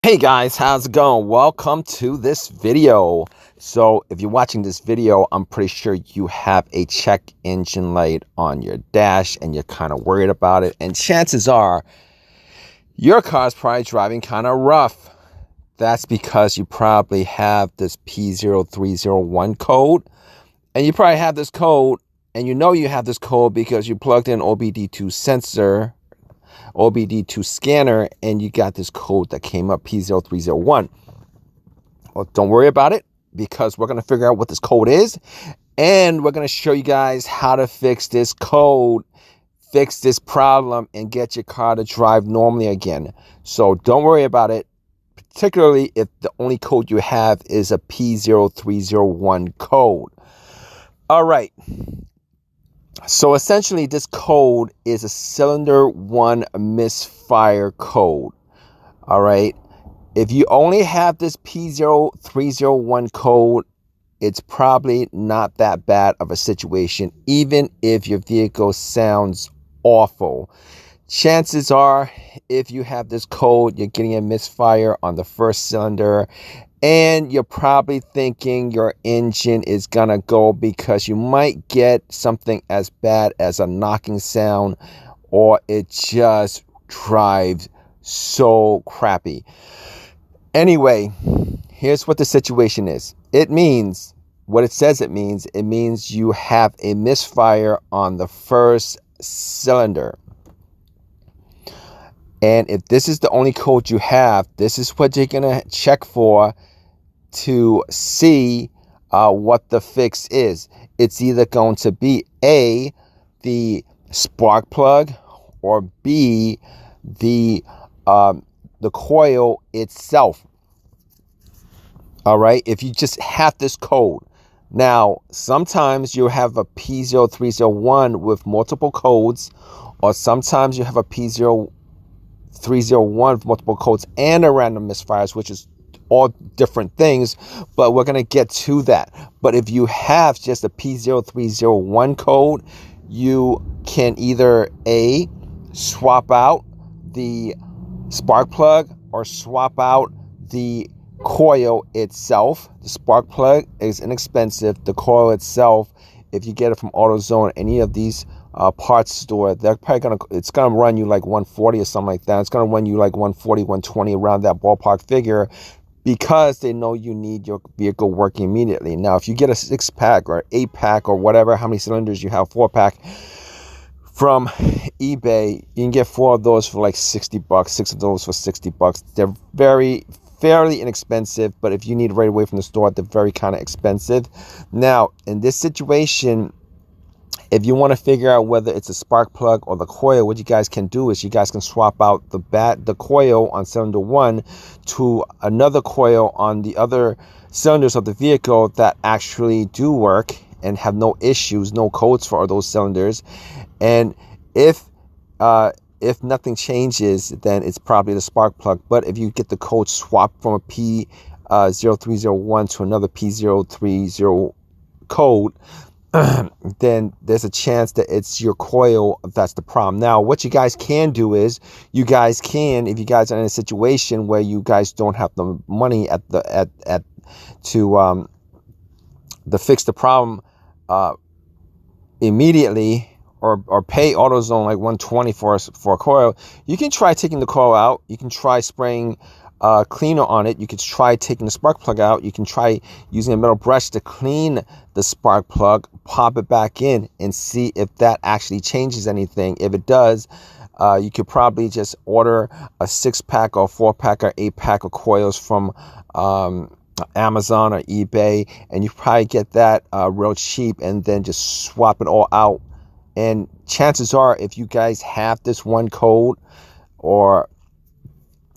Hey guys, how's it going? Welcome to this video. So if you're watching this video, I'm pretty sure you have a check engine light on your dash and you're kind of worried about it. And chances are your car's probably driving kind of rough. That's because you probably have this P0301 code. And you probably have this code, and you know you have this code because you plugged in OBD2 sensor, OBD2 scanner, and you got this code that came up, P0301. Well, don't worry about it, because we're going to figure out what this code is, and we're going to show you guys how to fix this code, fix this problem, and get your car to drive normally again. So don't worry about it, particularly if the only code you have is a P0301 code. All right. So essentially, this code is a cylinder 1 misfire code. All right. If you only have this P0301 code, it's probably not that bad of a situation, even if your vehicle sounds awful. Chances are, if you have this code, you're getting a misfire on the first cylinder, and you're probably thinking your engine is gonna go because you might get something as bad as a knocking sound, or it just drives so crappy. Anyway, here's what the situation is. It means what it says it means. It means you have a misfire on the first cylinder. And if this is the only code you have, this is what you're gonna check for to see what the fix is. It's either going to be A, the spark plug, or B, the coil itself. All right, if you just have this code. Now, sometimes you have a P0301 with multiple codes, or sometimes you have a P0301 with multiple codes and a random misfires, which is all different things, but we're going to get to that. But if you have just a P0301 code, you can either A, swap out the spark plug, or swap out the coil itself. The spark plug is inexpensive. The coil itself, if you get it from AutoZone, any of these parts store, they're probably it's gonna run you like 140 or something like that. It's gonna run you like 140, 120, around that ballpark figure, because they know you need your vehicle working immediately. Now, if you get a 6-pack or 8-pack or whatever, how many cylinders you have, 4-pack from eBay, you can get 4 of those for like 60 bucks, 6 of those for 60 bucks. They're fairly inexpensive, but if you need it right away from the store, they're very kind of expensive. Now, in this situation, if you want to figure out whether it's a spark plug or the coil, what you guys can do is you guys can swap out the coil on cylinder 1 to another coil on the other cylinders of the vehicle that actually do work and have no issues, no codes for those cylinders. And if nothing changes, then it's probably the spark plug. But if you get the code swapped from a P0301 to another P030 code, then there's a chance that it's your coil that's the problem. Now, what you guys can do is you guys can, if you guys are in a situation where you guys don't have the money to fix the problem immediately, or pay AutoZone like 120 for a coil, you can try taking the coil out. You can try spraying cleaner on it. You could try taking the spark plug out. You can try using a metal brush to clean the spark plug, pop it back in, and see if that actually changes anything. If it does, you could probably just order a 6-pack or 4-pack or 8-pack of coils from Amazon or eBay, and you probably get that real cheap, and then just swap it all out. And chances are, if you guys have this one code, or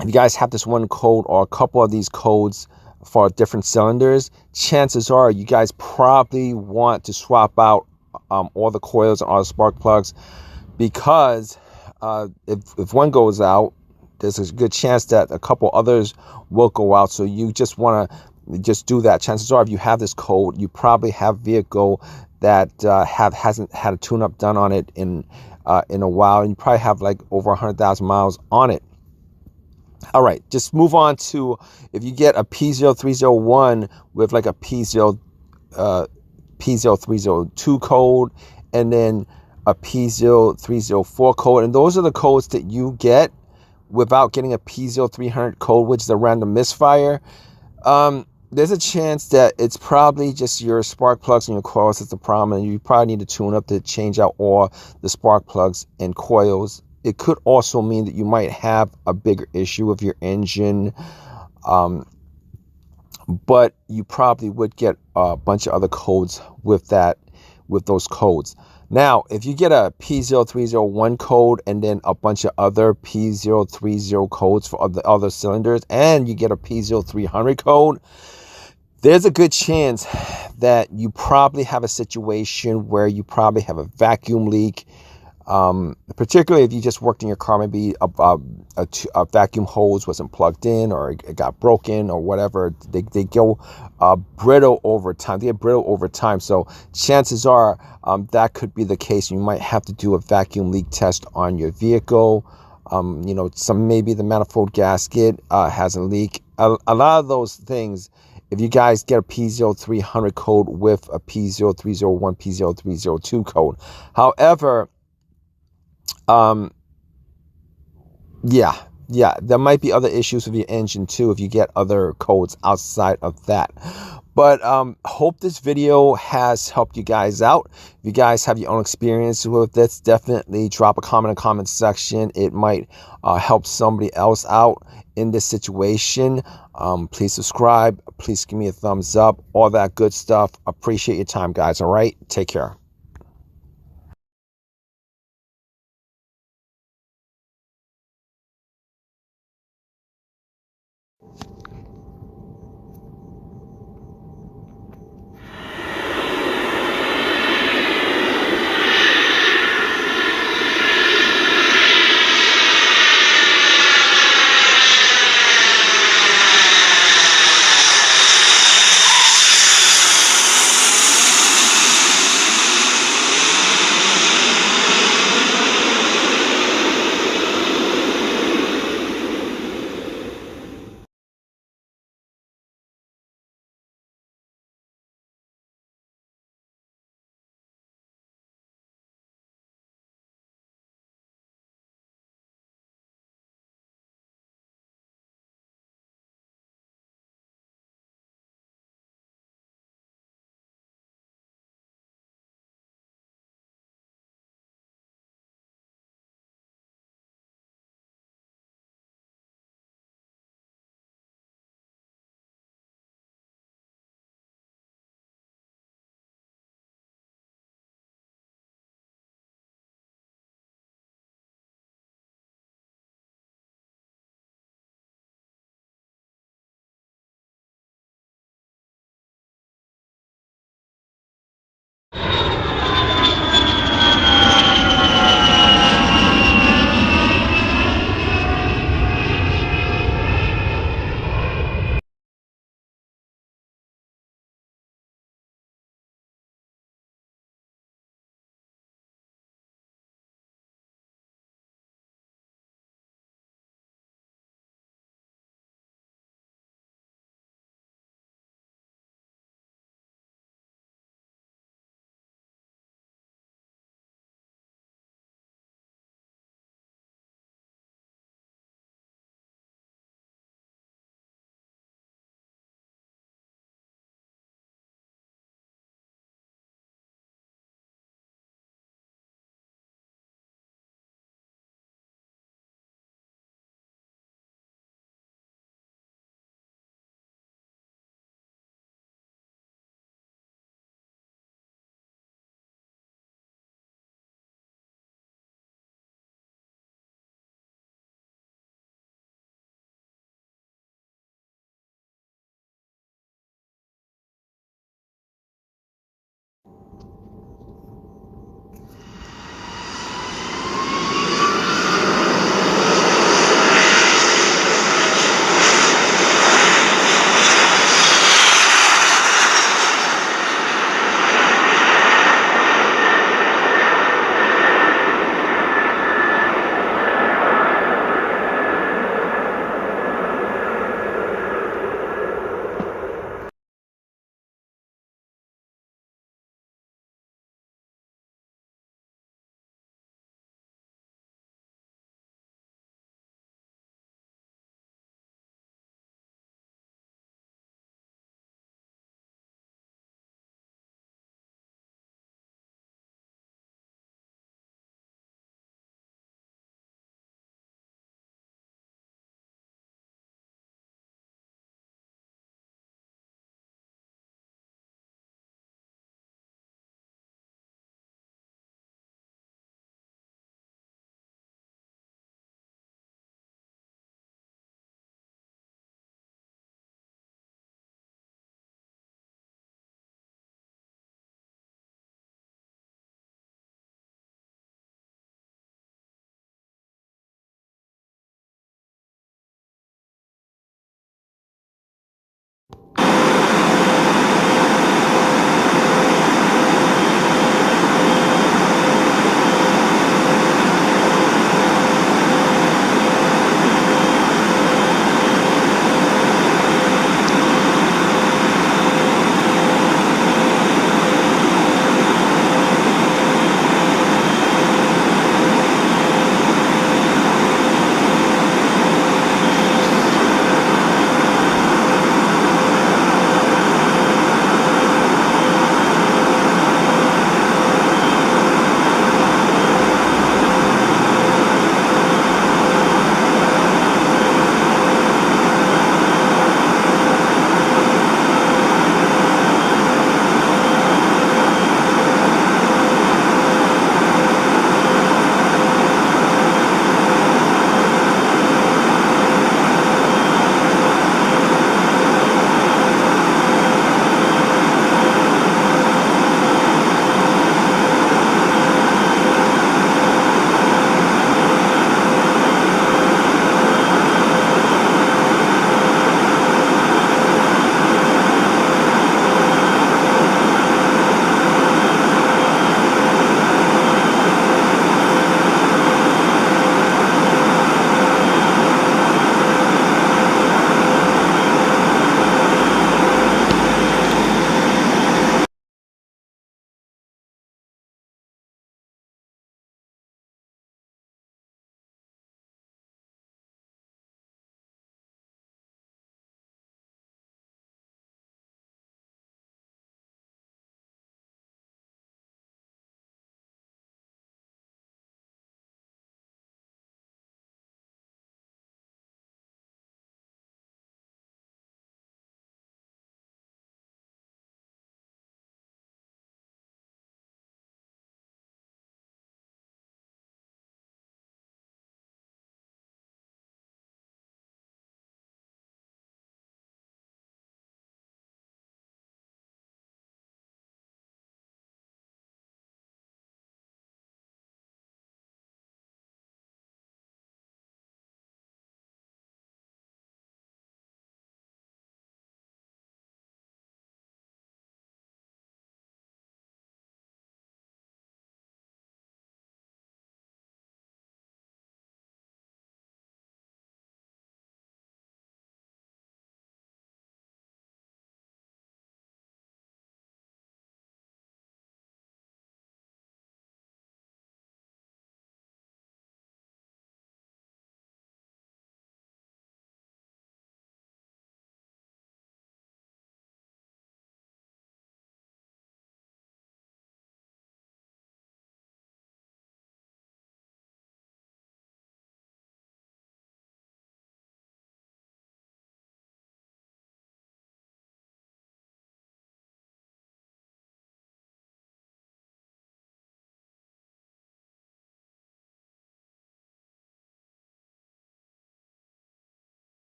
if you guys have this one code or a couple of these codes for different cylinders, chances are you guys probably want to swap out all the coils and all the spark plugs, because if one goes out, there's a good chance that a couple others will go out. So you just want to just do that. Chances are, if you have this code, you probably have a vehicle that hasn't had a tune-up done on it in a while, and you probably have like over 100,000 miles on it. All right, just move on to if you get a P0301 with like a P0302 code, and then a P0304 code, and those are the codes that you get without getting a P0300 code, which is a random misfire. There's a chance that it's probably just your spark plugs and your coils that's the problem, and you probably need to tune up to change out all the spark plugs and coils. It could also mean that you might have a bigger issue with your engine, but you probably would get a bunch of other codes with those codes. Now, if you get a P0301 code and then a bunch of other P030 codes for the other cylinders, and you get a P0300 code, there's a good chance that you probably have a situation where you probably have a vacuum leak. Particularly if you just worked in your car, maybe a vacuum hose wasn't plugged in, or it got broken or whatever. They go brittle over time. They get brittle over time. So chances are that could be the case. You might have to do a vacuum leak test on your vehicle. Maybe the manifold gasket has a leak. A lot of those things, if you guys get a P0300 code with a P0301, P0302 code. However, there might be other issues with your engine too if you get other codes outside of that. But hope this video has helped you guys out. If you guys have your own experience with this, definitely drop a comment in the comment section. It might help somebody else out in this situation. Please subscribe. Please give me a thumbs up. All that good stuff. Appreciate your time, guys. All right? Take care.